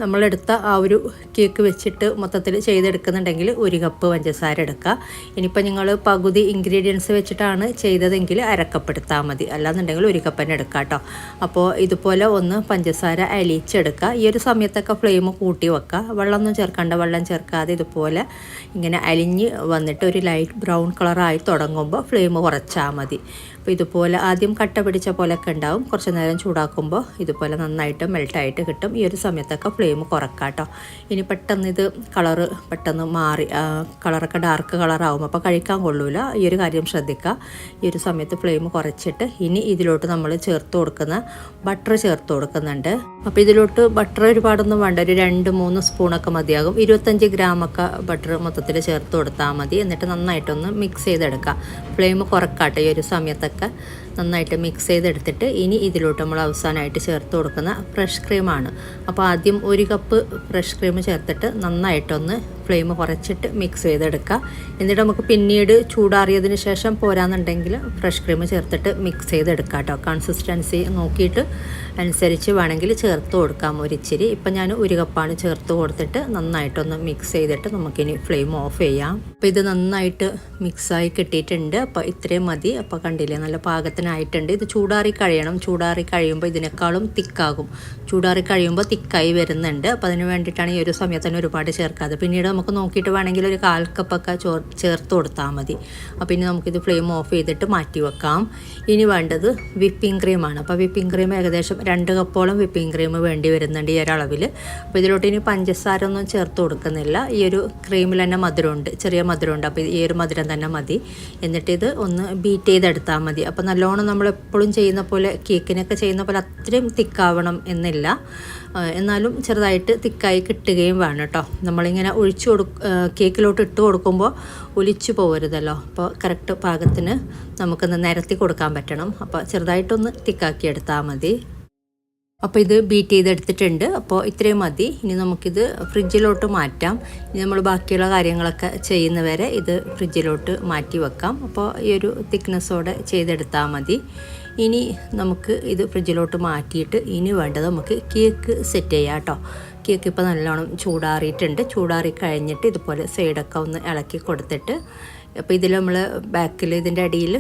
Speaker 1: നമ്മളെടുത്ത ആ ഒരു കേക്ക് വെച്ചിട്ട് മൊത്തത്തിൽ ചെയ്തെടുക്കുന്നുണ്ടെങ്കിൽ 1 കപ്പ് പഞ്ചസാര എടുക്കുക. ഇനിയിപ്പോൾ നിങ്ങൾ പകുതി ഇൻഗ്രീഡിയൻസ് വെച്ചിട്ടാണ് ചെയ്തതെങ്കിൽ 1/2 കപ്പ് എടുത്താൽ മതി. അല്ലാന്നുണ്ടെങ്കിൽ 1 കപ്പ് തന്നെ എടുക്കുക കേട്ടോ. അപ്പോൾ ഇതുപോലെ ഒന്ന് പഞ്ചസാര അലിയിച്ചെടുക്കുക. ഈ ഒരു സമയത്തൊക്കെ ഫ്ലെയിം കൂട്ടി വെക്കുക. വെള്ളമൊന്നും ചേർക്കേണ്ട, വെള്ളം ചേർക്കാതെ ഇതുപോലെ ഇങ്ങനെ അലിഞ്ഞ് വന്നിട്ട് ഒരു ലൈറ്റ് ബ്രൗൺ കളറായി തുടങ്ങുമ്പോൾ ഫ്ലെയിം കുറച്ചാൽ മതി. അപ്പോൾ ഇതുപോലെ ആദ്യം കട്ട പിടിച്ച പോലെയൊക്കെ ഉണ്ടാവും. കുറച്ച് നേരം ചൂടാക്കുമ്പോൾ ഇതുപോലെ നന്നായിട്ട് മെൽട്ടായിട്ട് കിട്ടും. ഈ ഒരു സമയത്തൊക്കെ ഫ്ലെയിം കുറക്കാം കേട്ടോ. ഇനി പെട്ടെന്ന് ഇത് കളറ് പെട്ടെന്ന് മാറി കളറൊക്കെ ഡാർക്ക് കളറാവും, അപ്പോൾ കഴിക്കാൻ കൊള്ളൂല. ഈ ഒരു കാര്യം ശ്രദ്ധിക്കുക. ഈ ഒരു സമയത്ത് ഫ്ലെയിം കുറച്ചിട്ട് ഇനി ഇതിലോട്ട് നമ്മൾ ചേർത്ത് കൊടുക്കുന്ന ബട്ടർ ചേർത്ത് കൊടുക്കുന്നുണ്ട്. അപ്പോൾ ഇതിലോട്ട് ബട്ടർ ഒരുപാടൊന്നും വേണ്ട, ഒരു 2-3 സ്പൂണൊക്കെ മതിയാകും. 25 ഗ്രാമൊക്കെ ബട്ടർ മൊത്തത്തിൽ ചേർത്ത് കൊടുത്താൽ മതി. എന്നിട്ട് നന്നായിട്ടൊന്ന് മിക്സ് ചെയ്തെടുക്കുക. ഫ്ലെയിം കുറക്കാട്ടെ. ഈ ഒരു സമയത്തൊക്കെ നന്നായിട്ട് മിക്സ് ചെയ്തെടുത്തിട്ട് ഇനി ഇതിലോട്ട് നമ്മൾ അവസാനമായിട്ട് ചേർത്ത് കൊടുക്കുന്ന ഫ്രഷ് ക്രീമാണ്. അപ്പോൾ ആദ്യം 1 കപ്പ് ഫ്രഷ് ക്രീം ചേർത്തിട്ട് നന്നായിട്ടൊന്ന് ഫ്ലെയിം കുറച്ചിട്ട് മിക്സ് ചെയ്തെടുക്കുക. എന്നിട്ട് നമുക്ക് പിന്നീട് ചൂടാറിയതിന് ശേഷം പോരാന്നുണ്ടെങ്കിൽ ഫ്രഷ് ക്രീം ചേർത്തിട്ട് മിക്സ് ചെയ്തെടുക്കുക കേട്ടോ. കൺസിസ്റ്റൻസി നോക്കിയിട്ട് അനുസരിച്ച് വേണമെങ്കിൽ ചേർത്ത് കൊടുക്കാം ഒരിച്ചിരി. ഇപ്പം ഞാൻ 1 കപ്പാണ് ചേർത്ത് കൊടുത്തിട്ട് നന്നായിട്ടൊന്ന് മിക്സ് ചെയ്തിട്ട് നമുക്കിനി ഫ്ലെയിം ഓഫ് ചെയ്യാം. അപ്പോൾ ഇത് നന്നായിട്ട് മിക്സായി കിട്ടിയിട്ടുണ്ട്. അപ്പോൾ ഇത്രയും മതി. അപ്പോൾ കണ്ടില്ലേ, നല്ല പാകത്തിനായിട്ടുണ്ട്. ഇത് ചൂടാറി കഴിയണം. ചൂടാറി കഴിയുമ്പോൾ ഇതിനേക്കാളും തിക്കാകും. ചൂടാറി കഴിയുമ്പോൾ തിക്കായി വരുന്നുണ്ട്. അപ്പോൾ അതിന് വേണ്ടിയിട്ടാണ് ഈ ഒരു സമയത്ത് തന്നെ ഒരുപാട് ചേർക്കാതെ. പിന്നീട് നമുക്ക് നോക്കിയിട്ട് വേണമെങ്കിൽ ഒരു 1/4 കപ്പൊക്കെ ചേർത്ത് കൊടുത്താൽ മതി. അപ്പോൾ ഇനി നമുക്കിത് ഫ്ലെയിം ഓഫ് ചെയ്തിട്ട് മാറ്റി വെക്കാം. ഇനി വേണ്ടത് വിപ്പിംഗ് ക്രീമാണ്. അപ്പോൾ വിപ്പിംഗ് ക്രീം ഏകദേശം 2 കപ്പോളം വിപ്പിംഗ് ക്രീം വേണ്ടി വരുന്നുണ്ട് ഈ ഒരളവിൽ. അപ്പോൾ ഇതിലോട്ട് ഇനി പഞ്ചസാര ഒന്നും ചേർത്ത് കൊടുക്കുന്നില്ല. ഈ ഒരു ക്രീമിൽ തന്നെ മധുരമുണ്ട്, ചെറിയ മധുരമുണ്ട്. അപ്പോൾ ഈ ഒരു മധുരം തന്നെ മതി. എന്നിട്ട് ഇത് ഒന്ന് ബീറ്റ് ചെയ്തെടുത്താൽ മതി. അപ്പോൾ നല്ലോണം നമ്മളെപ്പോഴും ചെയ്യുന്ന പോലെ, കേക്കിനൊക്കെ ചെയ്യുന്ന പോലെ അത്രയും തിക്കാവണം എന്നില്ല. എന്നാലും ചെറുതായിട്ട് തിക്കായി കിട്ടുകയും വേണം കേട്ടോ. നമ്മളിങ്ങനെ കേക്കിലോട്ട് ഇട്ട് കൊടുക്കുമ്പോൾ ഒലിച്ചു പോകരുതല്ലോ. അപ്പോൾ കറക്റ്റ് പാകത്തിന് നമുക്കൊന്ന് നിരത്തി കൊടുക്കാൻ പറ്റണം. അപ്പോൾ ചെറുതായിട്ടൊന്ന് തിക്കാക്കി എടുത്താൽ മതി. അപ്പോൾ ഇത് ബീറ്റ് ചെയ്തെടുത്തിട്ടുണ്ട്. അപ്പോൾ ഇത്രയും മതി. ഇനി നമുക്കിത് ഫ്രിഡ്ജിലോട്ട് മാറ്റാം. ഇനി നമ്മൾ ബാക്കിയുള്ള കാര്യങ്ങളൊക്കെ ചെയ്യുന്നവരെ ഇത് ഫ്രിഡ്ജിലോട്ട് മാറ്റി വെക്കാം. അപ്പോൾ ഈ ഒരു തിക്നെസ്സോടെ ചെയ്തെടുത്താൽ മതി. ഇനി നമുക്ക് ഇത് ഫ്രിഡ്ജിലോട്ട് മാറ്റിയിട്ട് ഇനി വേണ്ടത് നമുക്ക് കേക്ക് സെറ്റ് ചെയ്യാം കേട്ടോ. കേക്ക് ഇപ്പോൾ നല്ലോണം ചൂടാറിയിട്ടുണ്ട്. ചൂടാറി കഴിഞ്ഞിട്ട് ഇതുപോലെ സൈഡൊക്കെ ഒന്ന് ഇളക്കി കൊടുത്തിട്ട്, അപ്പോൾ ഇതിൽ നമ്മൾ ബാക്കിൽ ഇതിൻ്റെ അടിയിൽ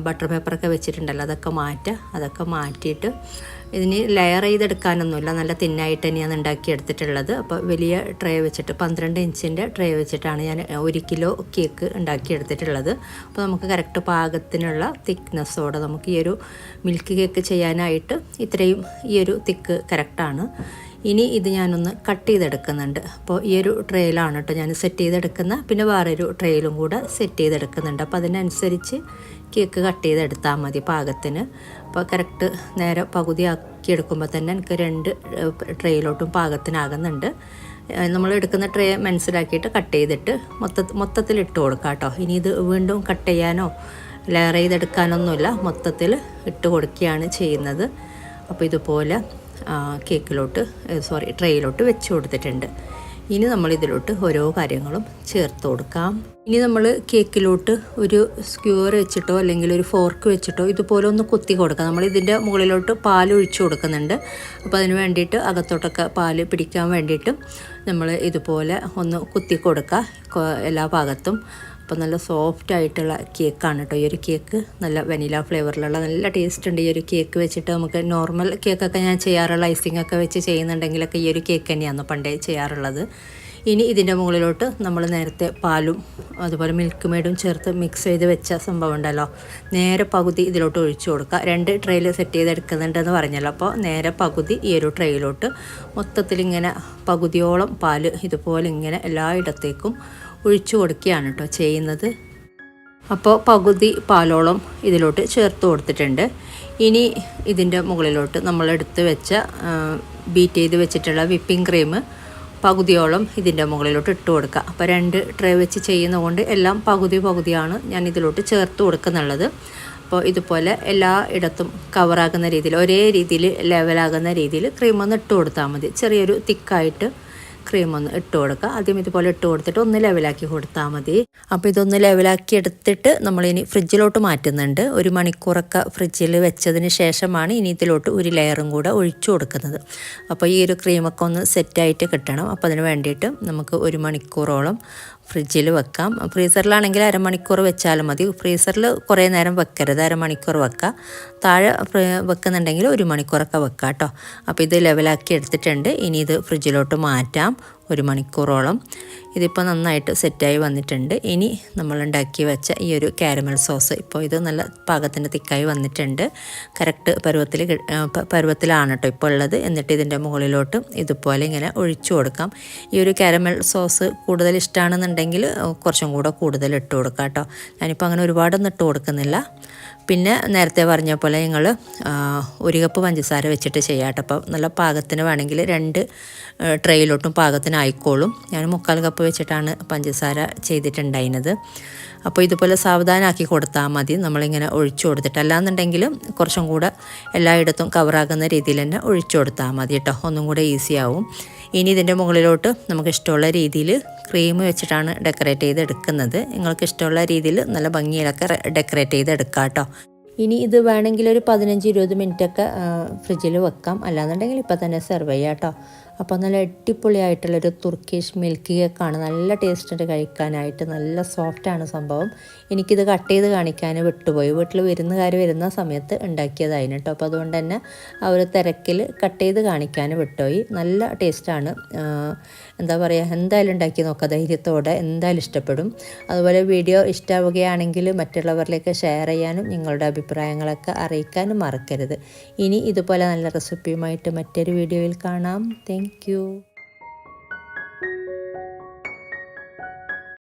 Speaker 1: ബട്ടർ പേപ്പറൊക്കെ വെച്ചിട്ടുണ്ടല്ലോ, അതൊക്കെ മാറ്റിയിട്ട് ഇതിന് ലെയർ ചെയ്തെടുക്കാനൊന്നുമില്ല, നല്ല തിന്നായിട്ട് തന്നെയാണ് ഉണ്ടാക്കിയെടുത്തിട്ടുള്ളത്. അപ്പോൾ വലിയ ട്രേ വെച്ചിട്ട് 12 ഇഞ്ചിൻ്റെ ട്രേ വെച്ചിട്ടാണ് ഞാൻ 1 കിലോ കേക്ക് ഉണ്ടാക്കിയെടുത്തിട്ടുള്ളത്. അപ്പോൾ നമുക്ക് കറക്റ്റ് പാകത്തിനുള്ള തിക്നെസ്സോടെ നമുക്ക് ഈ ഒരു മിൽക്ക് കേക്ക് ചെയ്യാനായിട്ട് ഇത്രയും ഈ ഒരു തിക്ക് കറക്റ്റാണ്. ഇനി ഇത് ഞാനൊന്ന് കട്ട് ചെയ്തെടുക്കുന്നുണ്ട്. അപ്പോൾ ഈ ഒരു ട്രേയിലാണ് കേട്ടോ ഞാൻ സെറ്റ് ചെയ്തെടുക്കുന്നത്. പിന്നെ വേറൊരു ട്രേയിലും കൂടെ സെറ്റ് ചെയ്തെടുക്കുന്നുണ്ട്. അപ്പോൾ അതിനനുസരിച്ച് കേക്ക് കട്ട് ചെയ്തെടുത്താൽ മതി പാകത്തിന്. അപ്പോൾ കറക്റ്റ് നേരെ പകുതി ആക്കി എടുക്കുമ്പോൾ തന്നെ എനിക്ക് 2 ട്രേയിലോട്ടും പാകത്തിനാകുന്നുണ്ട്. നമ്മൾ എടുക്കുന്ന ട്രേ മനസ്സിലാക്കിയിട്ട് കട്ട് ചെയ്തിട്ട് മൊത്തത്തിൽ ഇട്ട് കൊടുക്കാം കേട്ടോ. ഇനി ഇത് വീണ്ടും കട്ട് ചെയ്യാനോ ലെയർ ചെയ്തെടുക്കാനൊന്നുമില്ല, മൊത്തത്തിൽ ഇട്ട് കൊടുക്കുകയാണ് ചെയ്യുന്നത്. അപ്പോൾ ഇതുപോലെ ട്രേയിലോട്ട് വെച്ച് കൊടുത്തിട്ടുണ്ട്. ഇനി നമ്മൾ ഇതിലോട്ട് ഓരോ കാര്യങ്ങളും ചേർത്ത് കൊടുക്കാം. ഇനി നമ്മൾ കേക്കിലോട്ട് ഒരു സ്ക്യൂർ വെച്ചിട്ടോ അല്ലെങ്കിൽ ഒരു ഫോർക്ക് വെച്ചിട്ടോ ഇതുപോലെ ഒന്ന് കുത്തി കൊടുക്കാം. നമ്മൾ ഇതിൻ്റെ മുകളിലോട്ട് പാൽ ഒഴിച്ചു കൊടുക്കുന്നുണ്ട്. അപ്പോൾ അതിന് വേണ്ടിയിട്ട് അകത്തോട്ടൊക്കെ പാൽ പിടിക്കാൻ വേണ്ടിയിട്ട് നമ്മൾ ഇതുപോലെ ഒന്ന് കുത്തി കൊടുക്കുക എല്ലാ ഭാഗത്തും. അപ്പോൾ നല്ല സോഫ്റ്റ് ആയിട്ടുള്ള കേക്കാണ് കേട്ടോ ഈ ഒരു കേക്ക്. നല്ല വനില ഫ്ലേവറിലുള്ള നല്ല ടേസ്റ്റ് ഉണ്ട് ഈ ഒരു കേക്ക് വെച്ചിട്ട്. നമുക്ക് നോർമൽ കേക്കൊക്കെ ഞാൻ ചെയ്യാറുള്ള ഐസിങ്ങൊക്കെ വെച്ച് ചെയ്യുന്നുണ്ടെങ്കിലൊക്കെ ഈ ഒരു കേക്ക് തന്നെയാണ് പണ്ടേ ചെയ്യാറുള്ളത്. ഇനി ഇതിൻ്റെ മുകളിലോട്ട് നമ്മൾ നേരത്തെ പാലും അതുപോലെ മിൽക്ക് മെയ്ഡും ചേർത്ത് മിക്സ് ചെയ്ത് വെച്ച സംഭവം ഉണ്ടല്ലോ, നേരെ പകുതി ഇതിലോട്ട് ഒഴിച്ചു കൊടുക്കുക. 2 ട്രേയിൽ സെറ്റ് ചെയ്തെടുക്കുന്നുണ്ടെന്ന് പറഞ്ഞല്ലോ. അപ്പോൾ നേരെ പകുതി ഈ ഒരു ട്രേയിലോട്ട് മൊത്തത്തിലിങ്ങനെ പകുതിയോളം പാല് ഇതുപോലെ ഇങ്ങനെ എല്ലായിടത്തേക്കും ഒഴിച്ചു കൊടുക്കുകയാണ് കേട്ടോ ചെയ്യുന്നത്. അപ്പോൾ പകുതി പാലോളം ഇതിലോട്ട് ചേർത്ത് കൊടുത്തിട്ടുണ്ട്. ഇനി ഇതിൻ്റെ മുകളിലോട്ട് നമ്മൾ എടുത്ത് വെച്ച ബീറ്റ് ചെയ്ത് വെച്ചിട്ടുള്ള വിപ്പിംഗ് ക്രീം പകുതിയോളം ഇതിൻ്റെ മുകളിലോട്ട് ഇട്ട് കൊടുക്കുക. അപ്പോൾ 2 ട്രേ വെച്ച് ചെയ്യുന്നതുകൊണ്ട് എല്ലാം പകുതിയാണ് ഞാൻ ഇതിലോട്ട് ചേർത്ത് കൊടുക്കുന്നുള്ളത്. അപ്പോൾ ഇതുപോലെ എല്ലാ ഇടത്തും കവറാകുന്ന രീതിയിൽ, ഒരേ രീതിയിൽ ലെവലാകുന്ന രീതിയിൽ ക്രീം ഒന്ന് ഇട്ട് കൊടുത്താൽ മതി. ചെറിയൊരു തിക്കായിട്ട് ക്രീം ഒന്ന് ഇട്ട് കൊടുക്കുക. ആദ്യം ഇതുപോലെ ഇട്ട് കൊടുത്തിട്ട് ഒന്ന് ലെവലാക്കി കൊടുത്താൽ മതി. അപ്പോൾ ഇതൊന്ന് ലെവലാക്കി എടുത്തിട്ട് നമ്മളിനി ഫ്രിഡ്ജിലോട്ട് മാറ്റുന്നുണ്ട്. 1 മണിക്കൂറൊക്കെ ഫ്രിഡ്ജിൽ വെച്ചതിന് ശേഷമാണ് ഇനി ഇതിലോട്ട് ഒരു ലെയറും കൂടെ ഒഴിച്ചു കൊടുക്കുന്നത്. അപ്പോൾ ഈ ഒരു ക്രീമൊക്കെ ഒന്ന് സെറ്റായിട്ട് കിട്ടണം. അപ്പോൾ അതിന് വേണ്ടിയിട്ട് നമുക്ക് 1 മണിക്കൂറോളം ഫ്രിഡ്ജിൽ വെക്കാം. ഫ്രീസറിലാണെങ്കിൽ അരമണിക്കൂർ വെച്ചാലും മതി. ഫ്രീസറിൽ കുറേ നേരം വെക്കരുത്, അരമണിക്കൂർ വെക്കുക. താഴെ വെക്കുന്നുണ്ടെങ്കിൽ 1 മണിക്കൂറൊക്കെ വെക്കാം കേട്ടോ. അപ്പോൾ ഇത് ലെവലാക്കി എടുത്തിട്ടുണ്ട്. ഇനി ഇത് ഫ്രിഡ്ജിലോട്ട് മാറ്റാം 1 മണിക്കൂറോളം. ഇതിപ്പോൾ നന്നായിട്ട് സെറ്റായി വന്നിട്ടുണ്ട്. ഇനി നമ്മളുണ്ടാക്കി വെച്ച ഈ ഒരു കാരമൽ സോസ്, ഇപ്പോൾ ഇത് നല്ല പാകത്തിൻ്റെ തിക്കായി വന്നിട്ടുണ്ട്. കറക്റ്റ് പരുവത്തിലാണ് കേട്ടോ ഇപ്പോൾ ഉള്ളത്. എന്നിട്ട് ഇതിൻ്റെ മുകളിലോട്ട് ഇതുപോലെ ഇങ്ങനെ ഒഴിച്ചു കൊടുക്കാം. ഈ ഒരു കാരമൽ സോസ് കൂടുതൽ ഇഷ്ടമാണെന്നുണ്ടെങ്കിൽ കുറച്ചും കൂടെ കൂടുതൽ ഇട്ട് കൊടുക്കാം കേട്ടോ. ഞാനിപ്പോൾ അങ്ങനെ ഒരുപാടൊന്നും ഇട്ട് കൊടുക്കുന്നില്ല. പിന്നെ നേരത്തെ പറഞ്ഞ പോലെ നിങ്ങൾ 1 കപ്പ് പഞ്ചസാര വെച്ചിട്ട് ചെയ്യാം കേട്ടോ. അപ്പോൾ നല്ല പാകത്തിന് വേണമെങ്കിൽ 2 ട്രേയിലോട്ടും പാകത്തിനായിക്കോളും. ഞാൻ 3/4 കപ്പ് വെച്ചിട്ടാണ് പഞ്ചസാര ചെയ്തിട്ടുണ്ടായിരുന്നത്. അപ്പോൾ ഇതുപോലെ സാവധാനമാക്കി കൊടുത്താൽ മതി, നമ്മളിങ്ങനെ ഒഴിച്ചു കൊടുത്തിട്ട്. അല്ലാന്നുണ്ടെങ്കിൽ കുറച്ചും കൂടെ എല്ലായിടത്തും കവറാകുന്ന രീതിയിൽ തന്നെ ഒഴിച്ചു കൊടുത്താൽ മതി കേട്ടോ. ഒന്നും കൂടെ ഈസി ആവും. ഇനി ഇതിൻ്റെ മുകളിലോട്ട് നമുക്ക് ഇഷ്ടമുള്ള രീതിയിൽ ക്രീം വെച്ചിട്ടാണ് ഡെക്കറേറ്റ് ചെയ്ത് എടുക്കുന്നത്. നിങ്ങൾക്ക് ഇഷ്ടമുള്ള രീതിയിൽ നല്ല ഭംഗിയിലൊക്കെ ഡെക്കറേറ്റ് ചെയ്ത് എടുക്കാം കേട്ടോ. ഇനി ഇത് വേണമെങ്കിൽ ഒരു 15-20 മിനിറ്റൊക്കെ ഫ്രിഡ്ജിൽ വെക്കാം. അല്ലാന്നുണ്ടെങ്കിൽ ഇപ്പോൾ തന്നെ സെർവ് ചെയ്യാം കേട്ടോ. അപ്പോൾ നല്ല അടിപൊളിയായിട്ടുള്ളൊരു തുർക്കിഷ് മിൽക്ക് കേക്കാണ്. നല്ല ടേസ്റ്റ് ഉണ്ട് കഴിക്കാനായിട്ട്, നല്ല സോഫ്റ്റാണ് സംഭവം. എനിക്കിത് കട്ട് ചെയ്ത് കാണിക്കാൻ വിട്ടുപോയി. വീട്ടിൽ വിരുന്നുകാർ വരുന്ന സമയത്ത് ഉണ്ടാക്കിയതായിരുന്നു കേട്ടോ. അപ്പോൾ അതുകൊണ്ട് തന്നെ ആ ഒരു തിരക്കിൽ കട്ട് ചെയ്ത് കാണിക്കാൻ വിട്ടുപോയി. നല്ല ടേസ്റ്റാണ്. എന്താ പറയുക, എന്തായാലും ഉണ്ടാക്കി നോക്കുക ധൈര്യത്തോടെ, എന്തായാലും ഇഷ്ടപ്പെടും. അതുപോലെ വീഡിയോ ഇഷ്ടമാവുകയാണെങ്കിൽ മറ്റുള്ളവരിലേക്ക് ഷെയർ ചെയ്യാനും നിങ്ങളുടെ അഭിപ്രായങ്ങളൊക്കെ അറിയിക്കാനും മറക്കരുത്. ഇനി ഇതുപോലെ നല്ല റെസിപ്പിയുമായിട്ട് മറ്റൊരു വീഡിയോയിൽ കാണാം. Thank you.